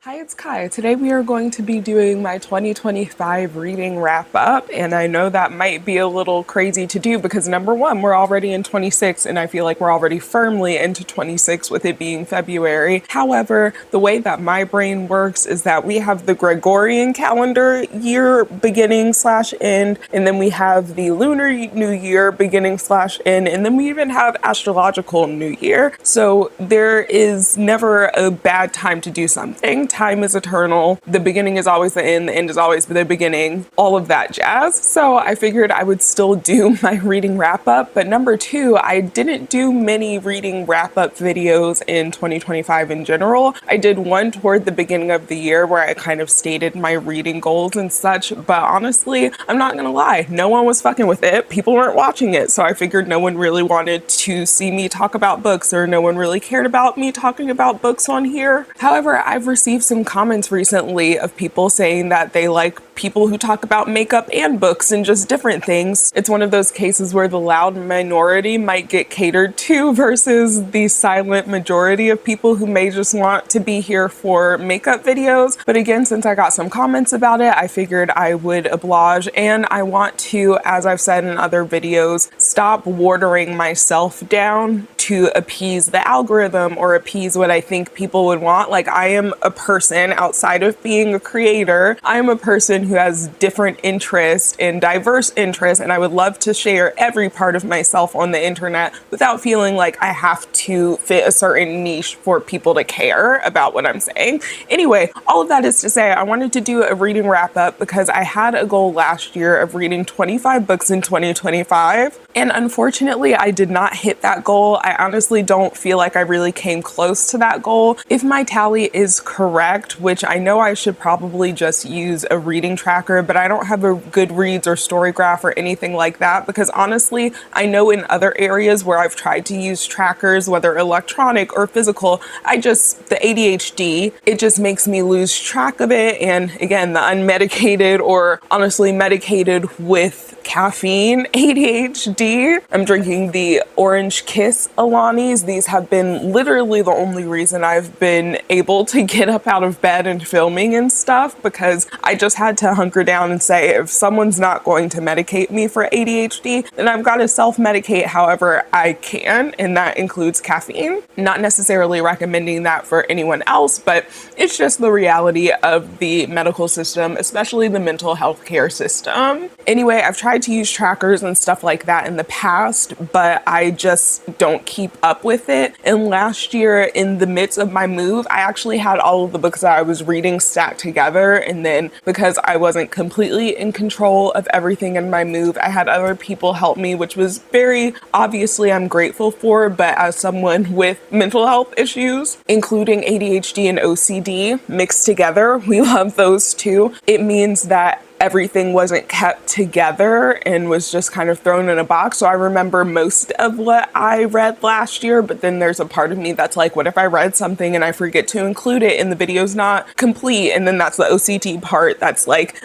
Hi, it's Kai. Today we are going to be doing my 2025 reading wrap up, and I know that might be a little crazy to do because number one, we're already in 26 and I feel like we're already firmly into 26 with it being February. However, the way that my brain works is that we have the Gregorian calendar year beginning slash end, and then we have the lunar new year beginning slash end, and then we even have astrological new year. So there is never a bad time to do something. Time is eternal. The beginning is always the end is always the beginning, all of that jazz. So I figured I would still do my reading wrap up. But number two, I didn't do many reading wrap up videos in 2025 in general. I did one toward the beginning of the year where I kind of stated my reading goals and such. But honestly, I'm not gonna lie, no one was fucking with it. People weren't watching it. So I figured no one really wanted to see me talk about books, or no one really cared about me talking about books on here. However, I've received some comments recently of people saying that they like people who talk about makeup and books and just different things. It's one of those cases where the loud minority might get catered to versus the silent majority of people who may just want to be here for makeup videos. But again, since I got some comments about it, I figured I would oblige, and I want to, as I've said in other videos, stop watering myself down to appease the algorithm or appease what I think people would want. Like, I am a person outside of being a creator. I am a person who has different interests and diverse interests, and I would love to share every part of myself on the internet without feeling like I have to fit a certain niche for people to care about what I'm saying. Anyway, all of that is to say, I wanted to do a reading wrap up because I had a goal last year of reading 25 books in 2025, and unfortunately I did not hit that goal. I honestly don't feel like I really came close to that goal. If my tally is correct, which I know I should probably just use a reading tracker, but I don't have a Goodreads or Storygraph or anything like that, because honestly, I know in other areas where I've tried to use trackers, whether electronic or physical, the ADHD, it just makes me lose track of it. And again, the unmedicated or honestly medicated with caffeine ADHD. I'm drinking the Orange Kiss Alanis. These have been literally the only reason I've been able to get up out of bed and filming and stuff, because I just had to hunker down and say, if someone's not going to medicate me for ADHD, then I've got to self-medicate however I can, and that includes caffeine. Not necessarily recommending that for anyone else, but it's just the reality of the medical system, especially the mental health care system. Anyway, I've tried to use trackers and stuff like that in the past, but I just don't keep up with it. And last year, in the midst of my move, I actually had all of the books that I was reading stacked together, and then because I wasn't completely in control of everything in my move, I had other people help me, which was very obviously I'm grateful for. But as someone with mental health issues, including ADHD and OCD mixed together, we love those too, it means that everything wasn't kept together and was just kind of thrown in a box. So I remember most of what I read last year, but then there's a part of me that's like, what if I read something and I forget to include it and the video's not complete? And then that's the OCD part that's like,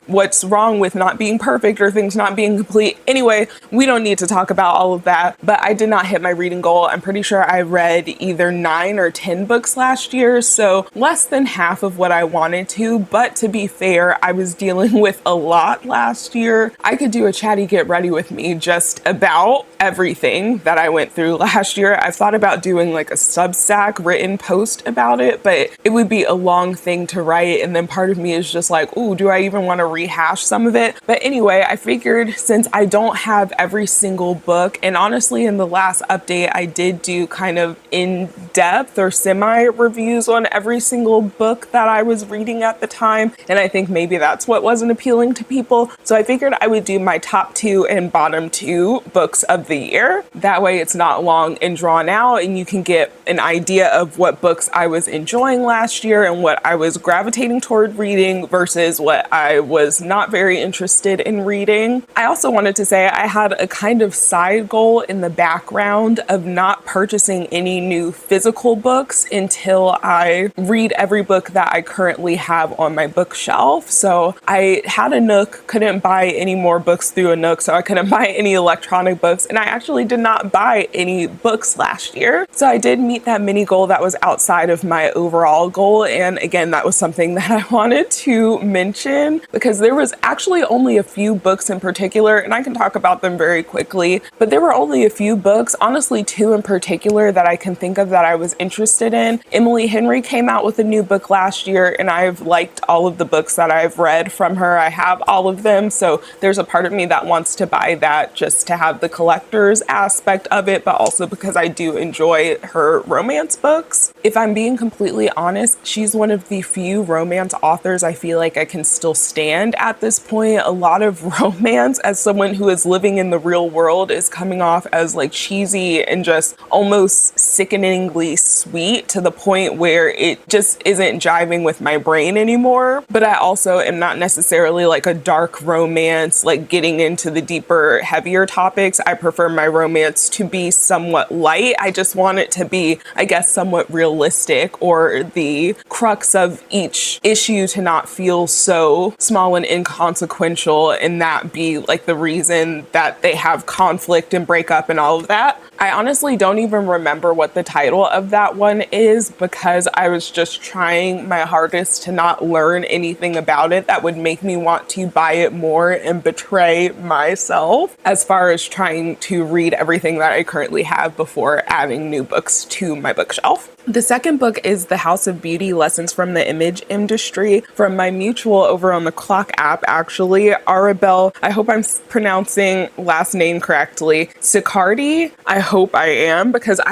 what's wrong with not being perfect or things not being complete? Anyway, we don't need to talk about all of that, but I did not hit my reading goal. I'm pretty sure I read either 9 or 10 books last year, so less than half of what I wanted to. But to be fair, I was dealing with a lot last year. I could do a chatty get ready with me just about everything that I went through last year. I've thought about doing like a Substack written post about it, but it would be a long thing to write, and then part of me is just like, ooh, do I even want to rehash some of it? But anyway, I figured since I don't have every single book, and honestly in the last update I did do kind of in-depth or semi-reviews on every single book that I was reading at the time, and I think maybe that's what wasn't appealing to people. So I figured I would do my top 2 and bottom 2 books of the year. That way it's not long and drawn out, and you can get an idea of what books I was enjoying last year and what I was gravitating toward reading versus what I was not very interested in reading. I also wanted to say I had a kind of side goal in the background of not purchasing any new physical books until I read every book that I currently have on my bookshelf. So I I had a Nook, couldn't buy any more books through a Nook, so I couldn't buy any electronic books, and I actually did not buy any books last year. So I did meet that mini goal that was outside of my overall goal, and again, that was something that I wanted to mention because there was actually only a few books in particular, and I can talk about them very quickly, but there were only a few books, honestly 2 in particular that I can think of that I was interested in. Emily Henry came out with a new book last year, and I've liked all of the books that I've read from her. I have all of them, so there's a part of me that wants to buy that just to have the collector's aspect of it, but also because I do enjoy her romance books. If I'm being completely honest, she's one of the few romance authors I feel like I can still stand at this point. A lot of romance, as someone who is living in the real world, is coming off as like cheesy and just almost sickeningly sweet to the point where it just isn't jiving with my brain anymore. But I also am not necessarily like a dark romance, like getting into the deeper, heavier topics. I prefer my romance to be somewhat light. I just want it to be, I guess, somewhat realistic, or the crux of each issue to not feel so small and inconsequential, and that be like the reason that they have conflict and break up and all of that. I honestly don't even remember what the title of that one is because I was just trying my hardest to not learn anything about it that would make me want to buy it more and betray myself as far as trying to read everything that I currently have before adding new books to my bookshelf. The second book is The House of Beauty, Lessons from the Image Industry, from my mutual over on the Clock app, actually, Arabelle, I hope I'm pronouncing last name correctly, Sicardi. I hope I am, because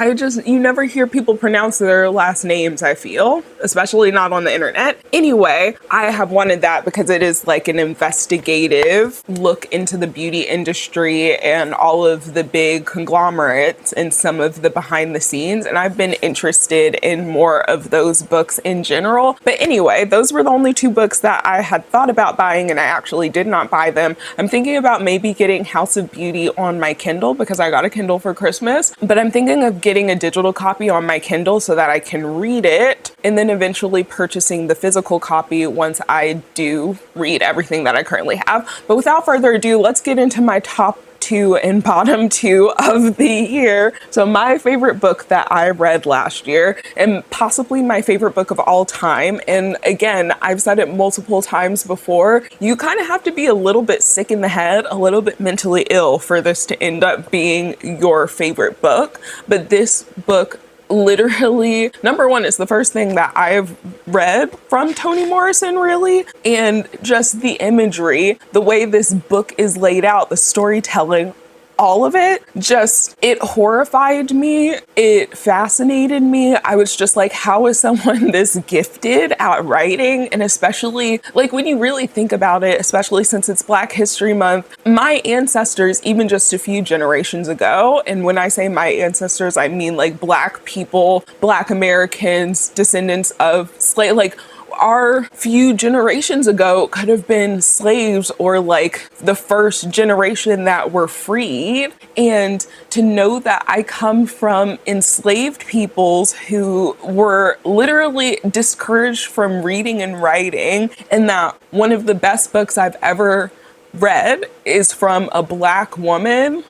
you never hear people pronounce their last names, I feel, especially not on the internet. Anyway, I have wanted that because it is like an investigative look into the beauty industry and all of the big conglomerates and some of the behind the scenes, and I've been interested in more of those books in general. But anyway, those were the only 2 books that I had thought about buying, and I actually did not buy them. I'm thinking about maybe getting House of Beauty on my Kindle because I got a Kindle for Christmas, but I'm thinking of getting a digital copy on my Kindle so that I can read it, and then eventually purchasing the physical copy once I do read everything that I currently have. But without further ado, let's get into my top 2 and bottom 2 of the year. So my favorite book that I read last year, and possibly my favorite book of all time, and again, I've said it multiple times before, you kind of have to be a little bit sick in the head, a little bit mentally ill for this to end up being your favorite book. But this book literally, number one, is the first thing that I've read from Toni Morrison, really, and just the imagery, the way this book is laid out, the storytelling, all of it, it horrified me. It fascinated me. I was just like, how is someone this gifted at writing? And especially like when you really think about it, especially since it's Black History Month, my ancestors, even just a few generations ago, and when I say my ancestors, I mean like Black people, Black Americans, descendants of like our few generations ago could have been slaves or like the first generation that were freed. And to know that I come from enslaved peoples who were literally discouraged from reading and writing, and that one of the best books I've ever read is from a Black woman.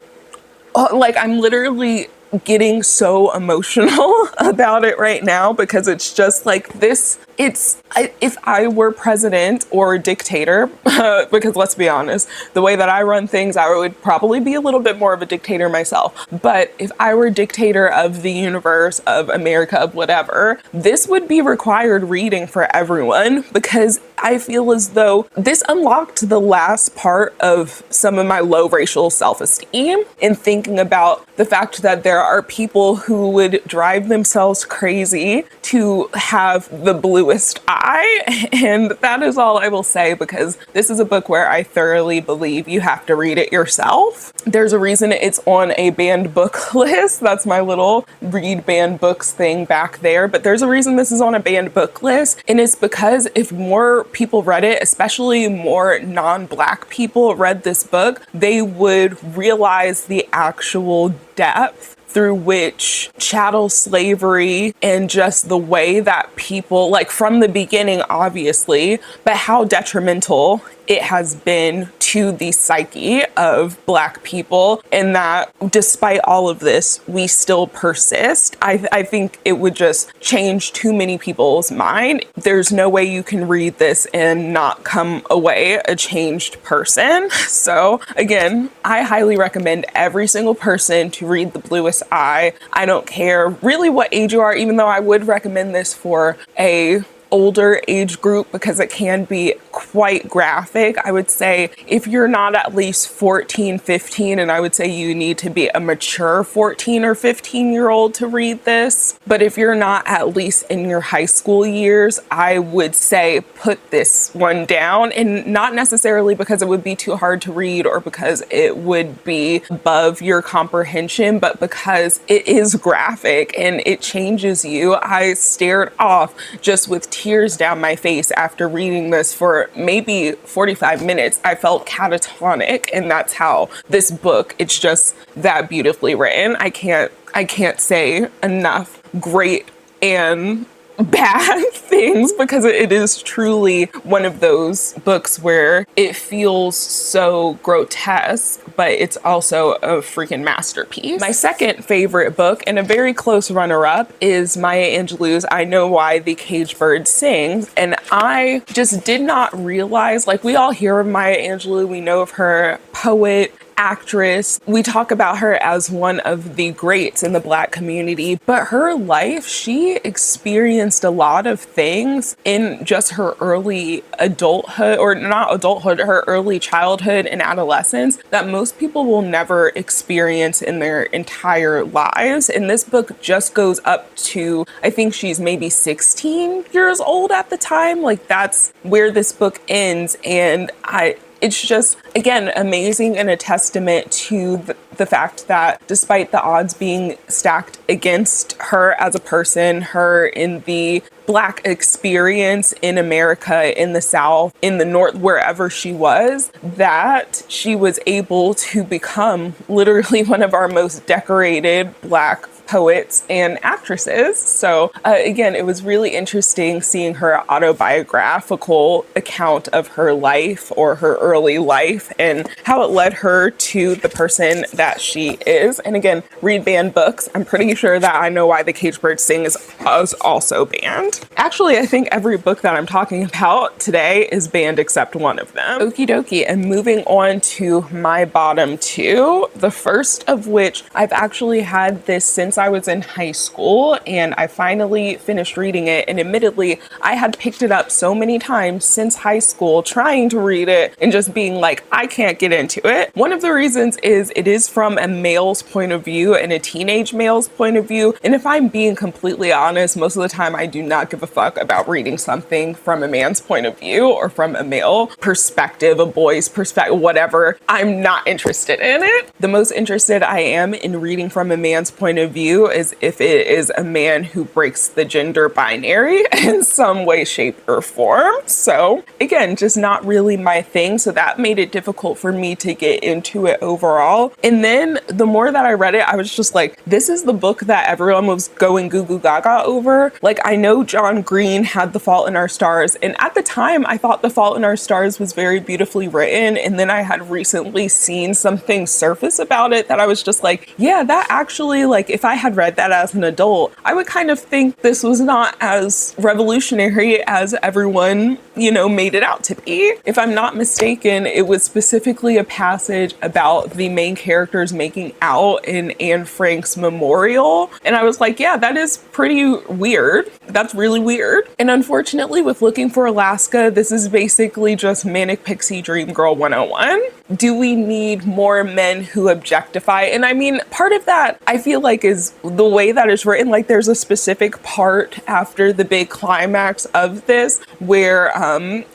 Like, I'm literally getting so emotional about it right now because it's just like this. If I were president or dictator, because let's be honest, the way that I run things, I would probably be a little bit more of a dictator myself. But if I were dictator of the universe, of America, of whatever, this would be required reading for everyone, because I feel as though this unlocked the last part of some of my low racial self-esteem in thinking about the fact that there are people who would drive themselves crazy to have the bluest eye. And that is all I will say, because this is a book where I thoroughly believe you have to read it yourself. There's a reason it's on a banned book list. That's my little read banned books thing back there. But there's a reason this is on a banned book list. And it's because if more people read it, especially more non-Black people read this book, they would realize the actual depth through which chattel slavery and just the way that people, like from the beginning, obviously, but how detrimental it has been to the psyche of Black people, and that despite all of this, we still persist. I think it would just change too many people's mind. There's no way you can read this and not come away a changed person. So again, I highly recommend every single person to read The Bluest Eye. I don't care really what age you are, even though I would recommend this for a older age group because it can be quite graphic. I would say if you're not at least 14, 15, and I would say you need to be a mature 14 or 15-year-old to read this. But if you're not at least in your high school years, I would say put this one down, and not necessarily because it would be too hard to read or because it would be above your comprehension, but because it is graphic and it changes you. I stared off just with tears down my face after reading this for maybe 45 minutes. I felt catatonic, and that's how this book, it's just that beautifully written. I can't say enough great and bad things because it is truly one of those books where it feels so grotesque, but it's also a freaking masterpiece. My second favorite book, and a very close runner-up, is Maya Angelou's I Know Why the Caged Bird Sings. And I just did not realize, like, we all hear of Maya Angelou, we know of her, poet, actress. We talk about her as one of the greats in the Black community, but her life, she experienced a lot of things in just her early adulthood, or not adulthood, her early childhood and adolescence that most people will never experience in their entire lives. And this book just goes up to, I think she's maybe 16 years old at the time. Like, that's where this book ends. And it's just, again, amazing and a testament to the fact that despite the odds being stacked against her as a person, her in the Black experience in America, in the South, in the North, wherever she was, that she was able to become literally one of our most decorated Black poets and actresses. So again, it was really interesting seeing her autobiographical account of her life, or her early life, and how it led her to the person that she is. And again, read banned books. I'm pretty sure that I Know Why the Caged Bird Sing is also banned. Actually, I think every book that I'm talking about today is banned except one of them. Okie dokie, and moving on to my bottom two, the first of which I've actually had this since I was in high school, and I finally finished reading it. And admittedly, I had picked it up so many times since high school, trying to read it and just being like, I can't get into it. One of the reasons is it is from a male's point of view and a teenage male's point of view. And if I'm being completely honest, most of the time I do not give a fuck about reading something from a man's point of view or from a male perspective, a boy's perspective, whatever. I'm not interested in it. The most interested I am in reading from a man's point of view is if it is a man who breaks the gender binary in some way, shape, or form. So again, just not really my thing. So that made it difficult for me to get into it overall. And then the more that I read it, I was just like, this is the book that everyone was going goo goo gaga over. Like, I know John Green had The Fault in Our Stars, and at the time I thought The Fault in Our Stars was very beautifully written. And then I had recently seen something surface about it that I was just like, yeah, that actually, like, if I had read that as an adult, I would kind of think this was not as revolutionary as everyone, made it out to be. If I'm not mistaken, it was specifically a passage about the main characters making out in Anne Frank's memorial. And I was like, yeah, that is pretty weird. That's really weird. And unfortunately, with Looking for Alaska, this is basically just Manic Pixie Dream Girl 101. Do we need more men who objectify? And I mean, part of that I feel like is the way that it's written. Like, there's a specific part after the big climax of this where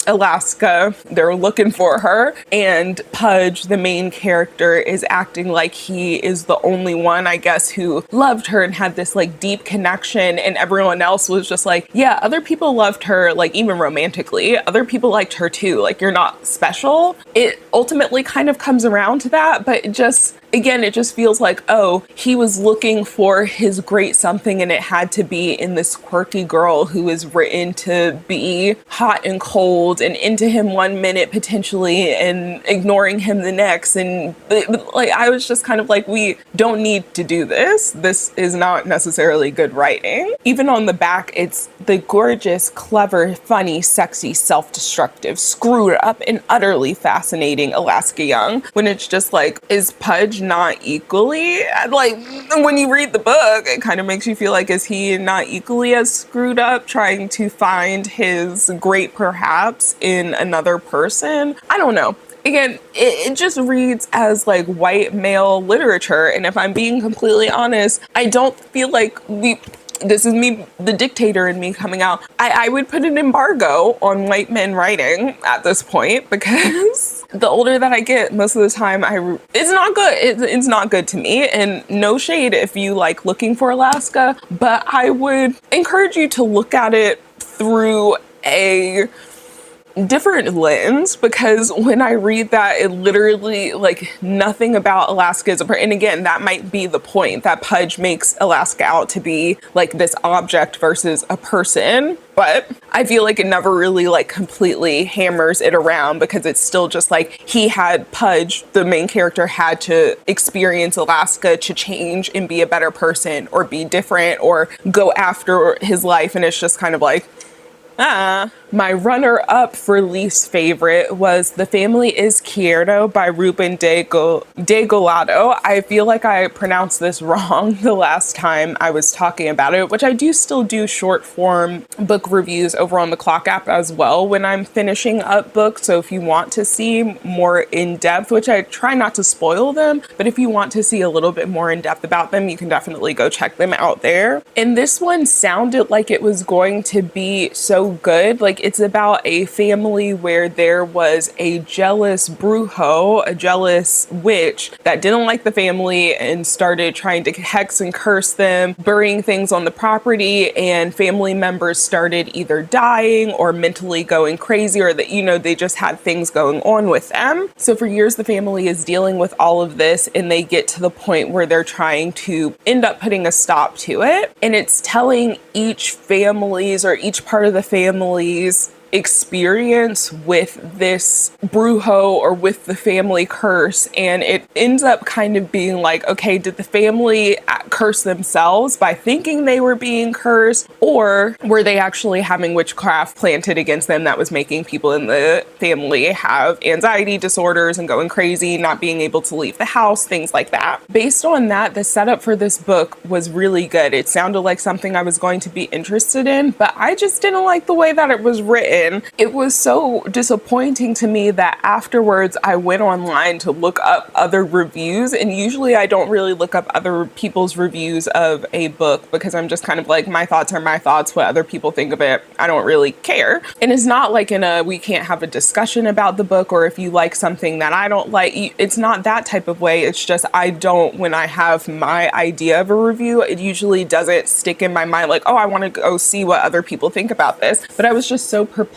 Alaska, they're looking for her, and Pudge, the main character, is acting like he is the only one, I guess, who loved her and had this like deep connection, and everyone else was just like, yeah, other people loved her, like even romantically, other people liked her too, like, you're not special. It ultimately kind of comes around to that, but it just again, it just feels like, oh, he was looking for his great something and it had to be in this quirky girl who is written to be hot and cold and into him one minute potentially and ignoring him the next. And like, I was just kind of like, we don't need to do this. This is not necessarily good writing. Even on the back, it's the gorgeous, clever, funny, sexy, self-destructive, screwed up, and utterly fascinating Alaska Young. When it's just like, is Pudge not equally? Like, when you read the book, it kind of makes you feel like, is he not equally as screwed up, trying to find his great perhaps in another person? I don't know. Again, it just reads as like white male literature. And if I'm being completely honest, I don't feel like this is me, the dictator in me coming out. I would put an embargo on white men writing at this point, because the older that I get, most of the time, it's not good. It's not good to me. And no shade if you like looking for Alaska, but I would encourage you to look at it through a different lens, because when I read that, it literally, like, nothing about Alaska is and again, that might be the point, that Pudge makes Alaska out to be like this object versus a person, but I feel like it never really like completely hammers it around, because it's still just like Pudge, the main character, had to experience Alaska to change and be a better person or be different or go after his life, and it's just kind of like, My runner-up for least favorite was The Family is Quieto by Ruben de Golado. I feel like I pronounced this wrong the last time I was talking about it, which I do still do short form book reviews over on the Clock app as well when I'm finishing up books. So if you want to see more in depth, which I try not to spoil them, but if you want to see a little bit more in depth about them, you can definitely go check them out there. And this one sounded like it was going to be so good. Like, it's about a family where there was a jealous brujo, a jealous witch that didn't like the family and started trying to hex and curse them, burying things on the property, and family members started either dying or mentally going crazy, or that, they just had things going on with them. So for years, the family is dealing with all of this, and they get to the point where they're trying to end up putting a stop to it. And it's telling each family's, or each part of the family's, experience with this brujo or with the family curse, and it ends up kind of being like, okay, did the family curse themselves by thinking they were being cursed, or were they actually having witchcraft planted against them that was making people in the family have anxiety disorders and going crazy, not being able to leave the house, things like that. Based on that, the setup for this book was really good. It sounded like something I was going to be interested in, but I just didn't like the way that it was written. It was so disappointing to me that afterwards I went online to look up other reviews, and usually I don't really look up other people's reviews of a book because I'm just kind of like, my thoughts are my thoughts, what other people think of it, I don't really care. And it's not like we can't have a discussion about the book, or if you like something that I don't like, it's not that type of way. It's just when I have my idea of a review, it usually doesn't stick in my mind like, oh, I want to go see what other people think about this. But I was just so perplexed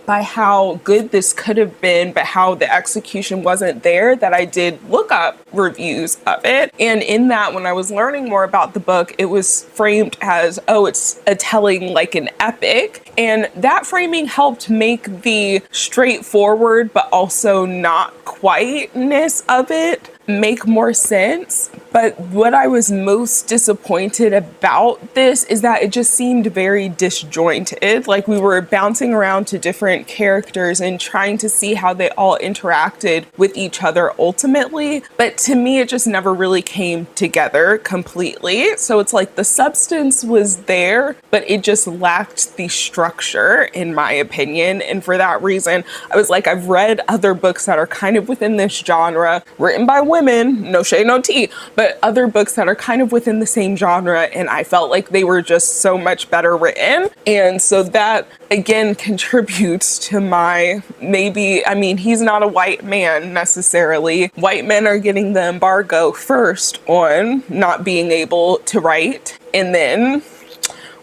by how good this could have been, but how the execution wasn't there, that I did look up reviews of it. And in that, when I was learning more about the book, it was framed as, oh, it's a telling like an epic. And that framing helped make the straightforward, but also not quiteness of it make more sense. But what I was most disappointed about this is that it just seemed very disjointed. Like, we were bouncing around to different characters and trying to see how they all interacted with each other ultimately. But to me, it just never really came together completely. So it's like the substance was there, but it just lacked the structure, in my opinion. And for that reason, I was like, I've read other books that are kind of within this genre, written by women, no shade, no tea, but other books that are kind of within the same genre, and I felt like they were just so much better written. And so that again contributes to my he's not a white man necessarily. White men are getting the embargo first on not being able to write, and then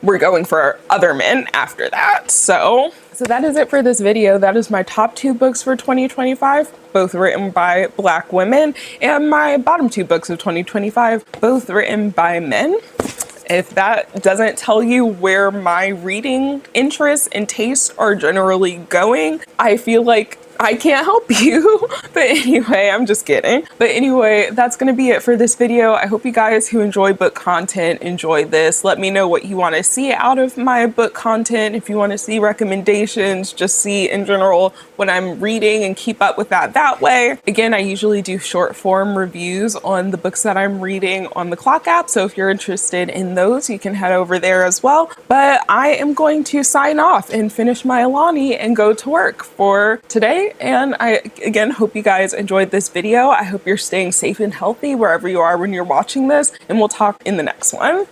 we're going for other men after that. So So that is it for this video. That is my top 2 books for 2025, both written by Black women, and my bottom 2 books of 2025, both written by men. If that doesn't tell you where my reading interests and tastes are generally going, I feel like I can't help you. But anyway, I'm just kidding. But anyway, that's gonna be it for this video. I hope you guys who enjoy book content enjoy this. Let me know what you want to see out of my book content. If you want to see recommendations, just see in general what I'm reading and keep up with that way. Again, I usually do short form reviews on the books that I'm reading on the Clock app. So if you're interested in those, you can head over there as well. But I am going to sign off and finish my Alani and go to work for today. And I, again, hope you guys enjoyed this video. I hope you're staying safe and healthy wherever you are when you're watching this, and we'll talk in the next one.